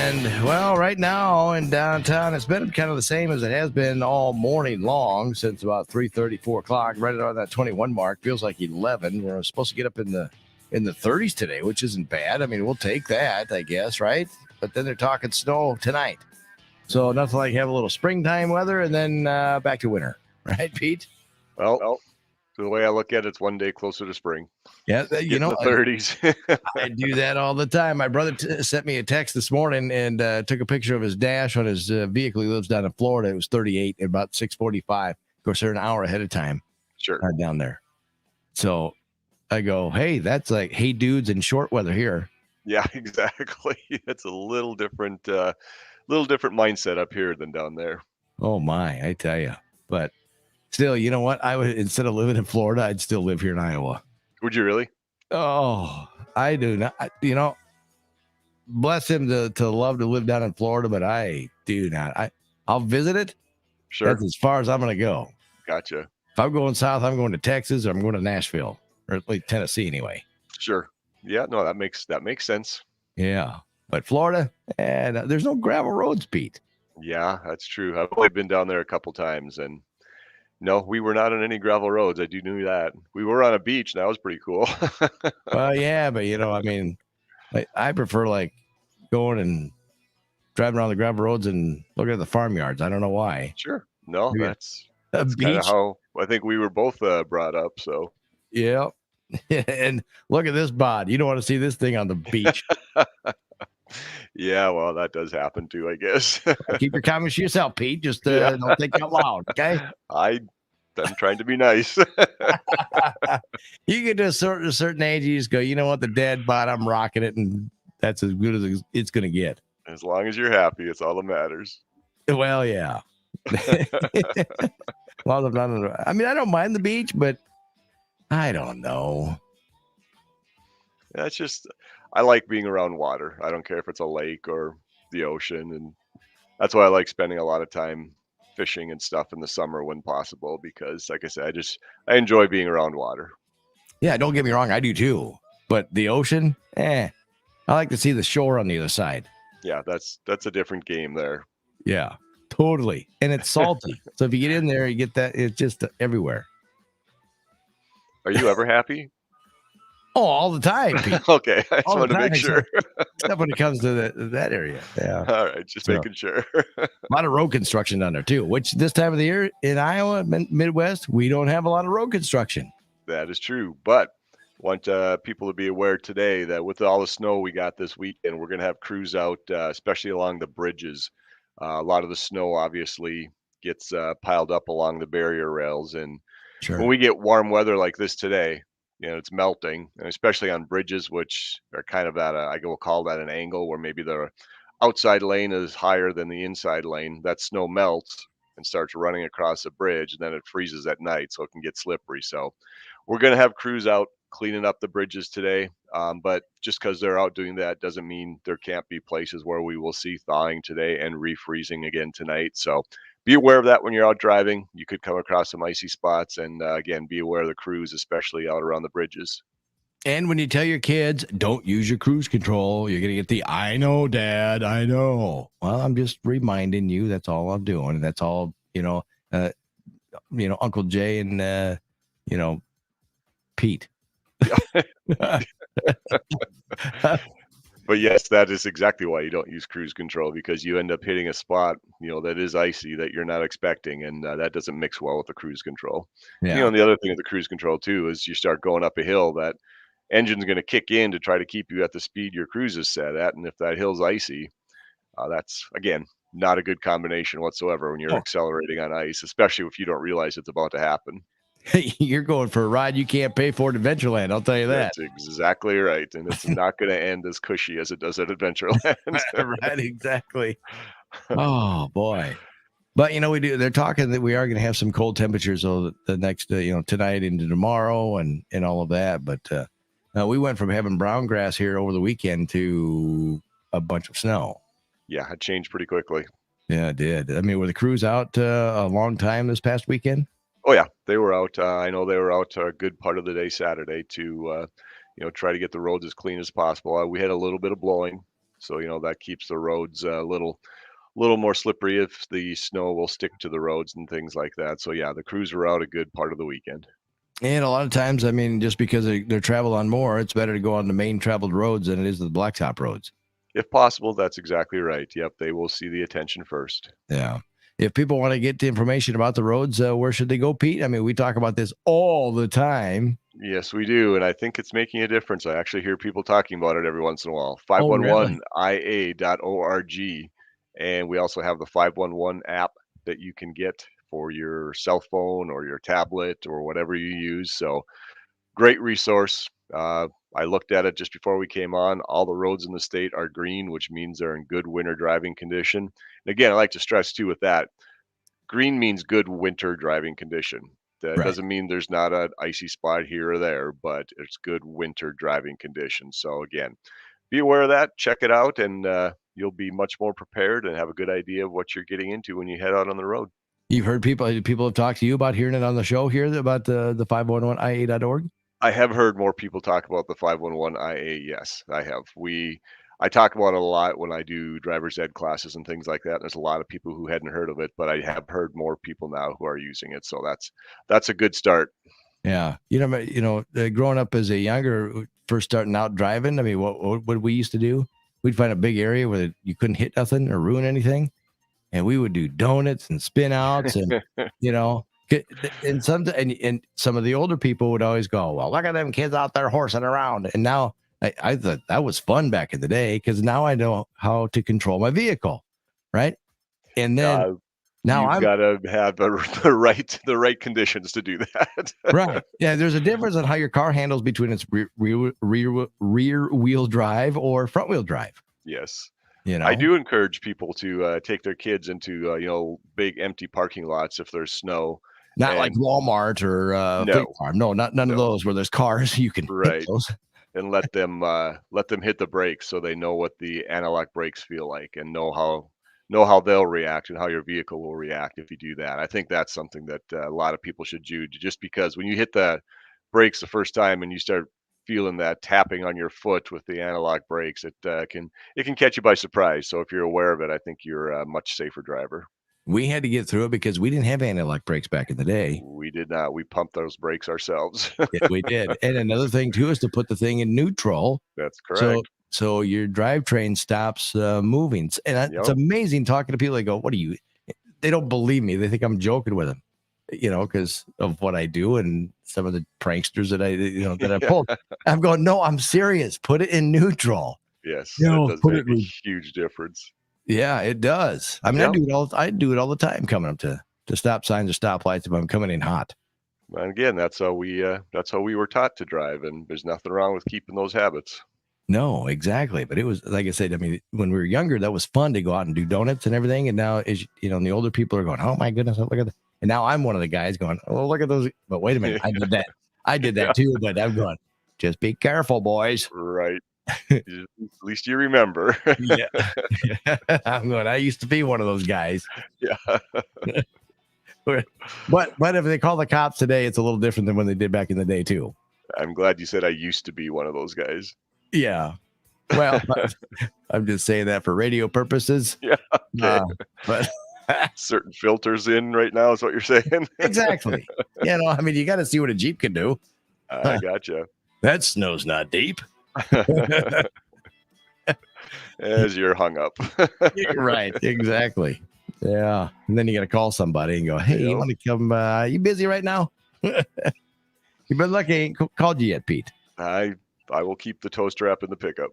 And, well, right now in downtown, it's been kind of the same as it has been all morning long since about 3:30, 4 o'clock, right around that 21 mark. Feels like 11. We're supposed to get up in the 30s today, which isn't bad. I mean, we'll take that, I guess, right? But then they're talking snow tonight. So nothing like have a little springtime weather and then back to winter. Right, Pete? Well, the way I look at it, it's one day closer to spring. Yeah, Get in the 30s. I do that all the time. My brother sent me a text this morning and took a picture of his dash on his vehicle. He lives down in Florida. It was 38 at about 6:45. Of course, they're an hour ahead of time. Sure. Down there. So I go, hey, that's like, hey, dudes in short weather here. Yeah, exactly. It's a little different mindset up here than down there. Oh, my, I tell you. But still, you know what? I would, instead of living in Florida, I'd still live here in Iowa. Would you really? Oh, I do not. You know, bless him to love to live down in Florida, but I do not. I'll visit it. Sure. That's as far as I'm going to go. Gotcha. If I'm going south, I'm going to Texas or I'm going to Nashville or at least Tennessee anyway. Sure. Yeah, no, that makes sense. Yeah. But Florida, and there's no gravel roads, Pete. Yeah, that's true. I've only been down there a couple times, and no, we were not on any gravel roads. I do know that. We were on a beach, and that was pretty cool. Well, yeah, but, you know, I mean, I prefer like going and driving around the gravel roads and looking at the farmyards. I don't know why. Sure. No, Maybe that's kind of how I think we were both brought up. So yeah. And look at this bod. You don't want to see this thing on the beach. Yeah, well, that does happen too, I guess. Keep your comments to yourself, Pete. Just don't think out loud, okay? I'm trying to be nice. You get to a certain age, you just go, you know what, the dead bod, I'm rocking it, and that's as good as it's going to get. As long as you're happy, it's all that matters. Well, yeah. Well, I mean, I don't mind the beach, but I don't know. That's just, I like being around water. I don't care if it's a lake or the ocean, and that's why I like spending a lot of time fishing and stuff in the summer when possible, because like I said, I enjoy being around water. Yeah, don't get me wrong, I do too. But the ocean, I like to see the shore on the other side. Yeah, that's a different game there. Yeah, totally. And it's salty. So if you get in there, you get that. It's just everywhere. Are you ever happy? Oh, all the time. Okay, I just wanted to make sure. Except when it comes to that area. Yeah. All right, just making sure. A lot of road construction down there too, which this time of the year in Iowa, Midwest, we don't have a lot of road construction. That is true, but want people to be aware today that with all the snow we got this weekend, we're going to have crews out, especially along the bridges. A lot of the snow obviously gets piled up along the barrier rails, and when we get warm weather like this today, you know, it's melting, and especially on bridges, which are kind of at I will call that an angle where maybe the outside lane is higher than the inside lane. That snow melts and starts running across the bridge, and then it freezes at night, so it can get slippery. So we're going to have crews out cleaning up the bridges today, but just because they're out doing that doesn't mean there can't be places where we will see thawing today and refreezing again tonight. So be aware of that when you're out driving. You could come across some icy spots, and again, be aware of the crews, especially out around the bridges. And when you tell your kids, don't use your cruise control, you're going to get the, I know, Dad, I know. Well, I'm just reminding you. That's all I'm doing. That's all, Uncle Jay and, Pete. But yes, that is exactly why you don't use cruise control, because you end up hitting a spot, that is icy that you're not expecting, and that doesn't mix well with the cruise control. Yeah. And the other thing with the cruise control too is you start going up a hill, that engine's going to kick in to try to keep you at the speed your cruise is set at, and if that hill's icy, that's again not a good combination whatsoever when you're accelerating on ice, especially if you don't realize it's about to happen. You're going for a ride you can't pay for at Adventureland, I'll tell you that. That's exactly right, and it's not going to end as cushy as it does at Adventureland. Right, exactly. Oh boy. But they're talking that we are going to have some cold temperatures the next tonight into tomorrow and all of that, but we went from having brown grass here over the weekend to a bunch of snow. Yeah, it changed pretty quickly. Yeah, it did. I mean, were the crews out a long time this past weekend? Oh yeah, they were out. I know they were out a good part of the day Saturday to, try to get the roads as clean as possible. We had a little bit of blowing So, that keeps the roads a little more slippery if the snow will stick to the roads and things like that. So yeah, the crews are out a good part of the weekend. And a lot of times, I mean, just because they're travel on more, it's better to go on the main traveled roads than it is the blacktop roads. If possible, that's exactly right. Yep, they will see the attention first. Yeah. If people want to get the information about the roads, where should they go, Pete? I mean, we talk about this all the time. Yes, we do, and I think it's making a difference. I actually hear people talking about it every once in a while. Oh, really? 511ia.org, and we also have the 511 app that you can get for your cell phone or your tablet or whatever you use. So great resource. I looked at it just before we came on. All the roads in the state are green, which means they're in good winter driving condition. And again, I like to stress too with that, green means good winter driving condition. That Right. doesn't mean there's not an icy spot here or there, but it's good winter driving conditions. So again, be aware of that. Check it out, and you'll be much more prepared and have a good idea of what you're getting into when you head out on the road. You've heard people have talked to you about hearing it on the show here about the 511ia.org. I have heard more people talk about the 511IA. Yes, I have. I talk about it a lot when I do driver's ed classes and things like that. There's a lot of people who hadn't heard of it, but I have heard more people now who are using it. So that's a good start. Yeah. Growing up as a younger, first starting out driving, I mean, what we used to do, we'd find a big area where you couldn't hit nothing or ruin anything. And we would do donuts and spin outs and, you know, and some of the older people would always go, well, look at them kids out there horsing around. And now I thought that was fun back in the day because now I know how to control my vehicle. Right. And then Uh, now you've I'm got to have the right conditions to do that. right. Yeah. There's a difference in how your car handles between its rear wheel drive or front wheel drive. Yes. You I know, do encourage people to take their kids into big empty parking lots if there's snow. not like And Walmart or Fleet no, Farm. No, not none of no, those where there's cars. You can hit right. those. And let them hit the brakes so they know what the analog brakes feel like and know how they'll react and how your vehicle will react if you do that. I think that's something that a lot of people should do, just because when you hit the brakes the first time and you start feeling that tapping on your foot with the analog brakes, it can catch you by surprise. So if you're aware of it, I think you're a much safer driver. We had to get through it because we didn't have anti-lock brakes back in the day. We did not. We pumped those brakes ourselves. Yeah, we did. And another thing too is to put the thing in neutral, That's so correct. so your drivetrain stops moving. It's Yep. amazing talking to people. They go, "What are you?" They don't believe me. They think I'm joking with them, because of what I do and some of the pranksters that I Yeah. pulled. I'm going, no, I'm serious. Put it in neutral. Yes, that No, does put make it. a huge difference. Yeah, it does. I mean, Yep. I do it all the time coming up to stop signs or stoplights if I'm coming in hot. And again, that's how we were taught to drive, and there's nothing wrong with keeping those habits. No, exactly. But it was like I said. I mean, when we were younger, that was fun to go out and do donuts and everything. And now, and the older people are going, "Oh my goodness, look at that!" And now I'm one of the guys going, "Oh, look at those!" But wait a minute, I did that. I did Yeah, that too. But I'm going, just be careful, boys. right. At least you remember. Yeah, I'm going. I used to be one of those guys. Yeah, But if they call the cops today, it's a little different than when they did back in the day too. I'm glad you said I used to be one of those guys. Yeah. Well, I'm just saying that for radio purposes. Yeah, okay. Uh, but Certain filters in right now is what you're saying. exactly. I mean, you got to see what a Jeep can do. I gotcha. That snow's not deep. As you're hung up. Right. Exactly. Yeah. And then you got to call somebody and go, hey, you Yep. want to come? You busy right now? You've been lucky. I ain't called you yet, Pete. I will keep the tow strap in the pickup.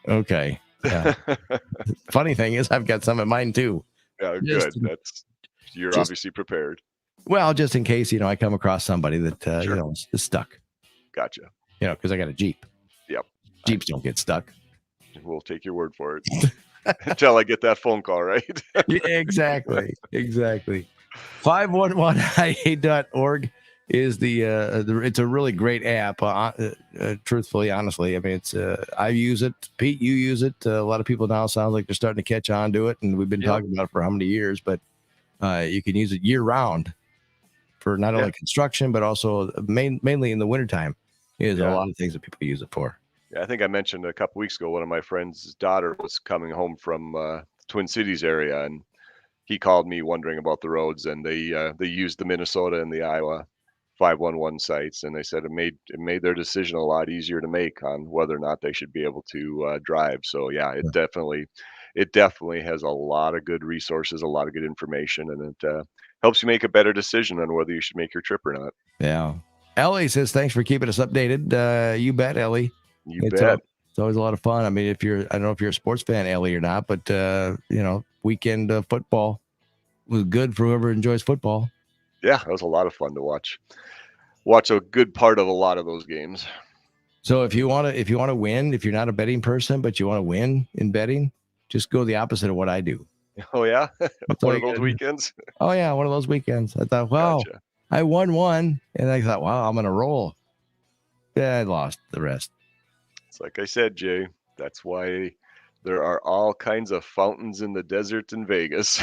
Okay. Yeah. Funny thing is, I've got some of mine too. Yeah, Just- good. You're just- obviously prepared. Well, just in case, I come across somebody that, Sure. is stuck, Gotcha. because I got a Jeep. Yep. Jeeps don't get stuck. We'll take your word for it until I get that phone call, right? Yeah, exactly. Exactly. 511ia.org is it's a really great app. Truthfully, honestly, I mean, I use it. Pete, you use it. A lot of people now sounds like they're starting to catch on to it, and we've been Yep. talking about it for how many years, but you can use it year round for not only construction, but also mainly in the wintertime is a Yeah. lot of things that people use it for. Yeah, I think I mentioned a couple weeks ago, one of my friend's daughter was coming home from Twin Cities area, and he called me wondering about the roads, and they used the Minnesota and the Iowa 511 sites, and they said it made their decision a lot easier to make on whether or not they should be able to drive. So yeah, it definitely has a lot of good resources, a lot of good information, and it helps you make a better decision on whether you should make your trip or not. Yeah. Ellie says, thanks for keeping us updated. You bet, Ellie. You It's, bet. it's always a lot of fun. I mean, I don't know if you're a sports fan, Ellie, or not, but, weekend football was good for whoever enjoys football. Yeah, that was a lot of fun to watch a good part of a lot of those games. So if you want to win, if you're not a betting person, but you want to win in betting, just go the opposite of what I do. Oh yeah, That's all one you of those gotta do. weekends. Oh yeah, one of those weekends. I thought, wow, Gotcha. I won one, and I thought, wow, I'm gonna roll. Yeah, I lost the rest. It's like I said, Jay. That's why there are all kinds of fountains in the desert in Vegas.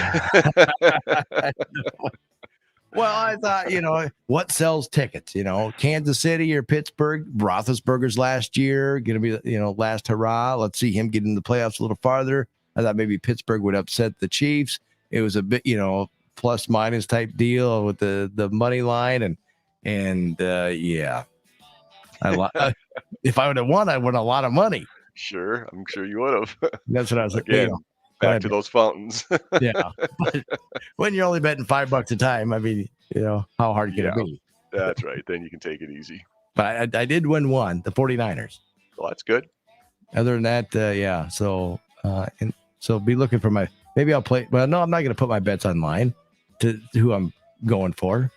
Well, I thought, what sells tickets? Kansas City or Pittsburgh? Roethlisberger's last year, going to be, last hurrah. Let's see him get in the playoffs a little farther. I thought maybe Pittsburgh would upset the Chiefs. It was a bit, plus minus type deal with the money line and yeah, if I would have won, I'd win a lot of money. Sure, I'm sure you would have. That's what I was like. Again, back to ahead. those fountains. Yeah, but when you're only betting $5 a time, I mean, how hard can it Yeah. be? That's right. Then you can take it easy. But I did win one, the 49ers. Well, that's good. Other than that, yeah. So and so be looking for maybe I'll play. Well, no, I'm not going to put my bets online to who I'm going for,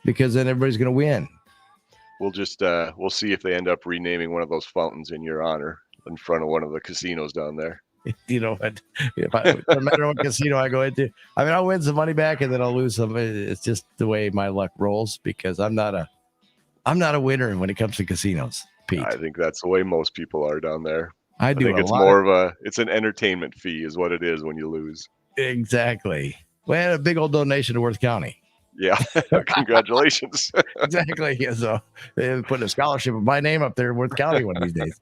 because then everybody's going to win. We'll just we'll see if they end up renaming one of those fountains in your honor in front of one of the casinos down there. You know what? No matter what casino I go into, I mean, I'll win some money back and then I'll lose some. It's just the way my luck rolls, because I'm not a winner when it comes to casinos, Pete. I think that's the way most people are down there. I do. think it's more of it's an entertainment fee is what it is when you lose. Exactly. Well, a big old donation to Worth County. Yeah. Congratulations. Exactly. Yeah, so they put a scholarship of my name up there in Worth County one of these days.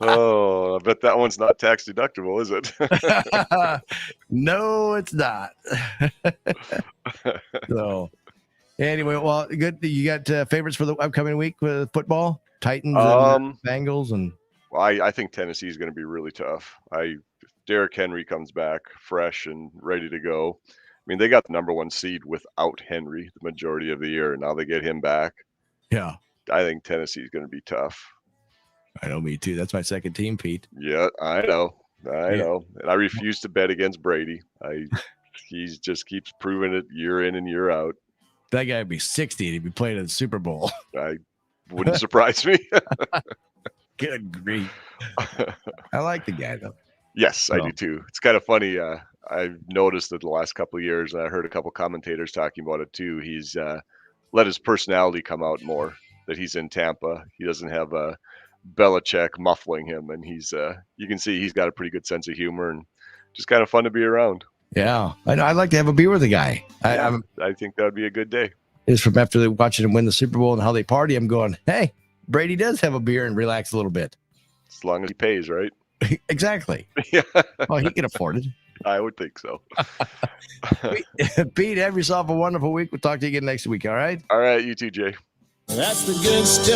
Oh, I bet that one's not tax deductible, is it? No, it's not. So anyway, well, good. You got favorites for the upcoming week with football? Titans and Bengals and. Well, I think Tennessee is going to be really tough. If Derrick Henry comes back fresh and ready to go. I mean, they got the number one seed without Henry the majority of the year, and now they get him back. Yeah, I think Tennessee is going to be tough. I know, me too. That's my second team, Pete. Yeah, I know. And I refuse to bet against Brady. He just keeps proving it year in and year out. That guy would be 60 and he'd be playing in the Super Bowl. I wouldn't surprise me. Good grief. I like the guy, though. Yes, I do too. It's kind of funny. I've noticed that the last couple of years, and I heard a couple commentators talking about it too. He's let his personality come out more. That he's in Tampa. He doesn't have Belichick muffling him, and you can see he's got a pretty good sense of humor and just kind of fun to be around. Yeah, I know. I'd like to have a beer with the guy. I think that would be a good day. Is from after watching him win the Super Bowl and how they party. I'm going, hey, Brady does have a beer and relax a little bit. As long as he pays, right? Exactly. Yeah. Well, he can afford it. I would think so. Pete, have yourself a wonderful week. We'll talk to you again next week. All right. All right. You too, Jay. That's the good stuff.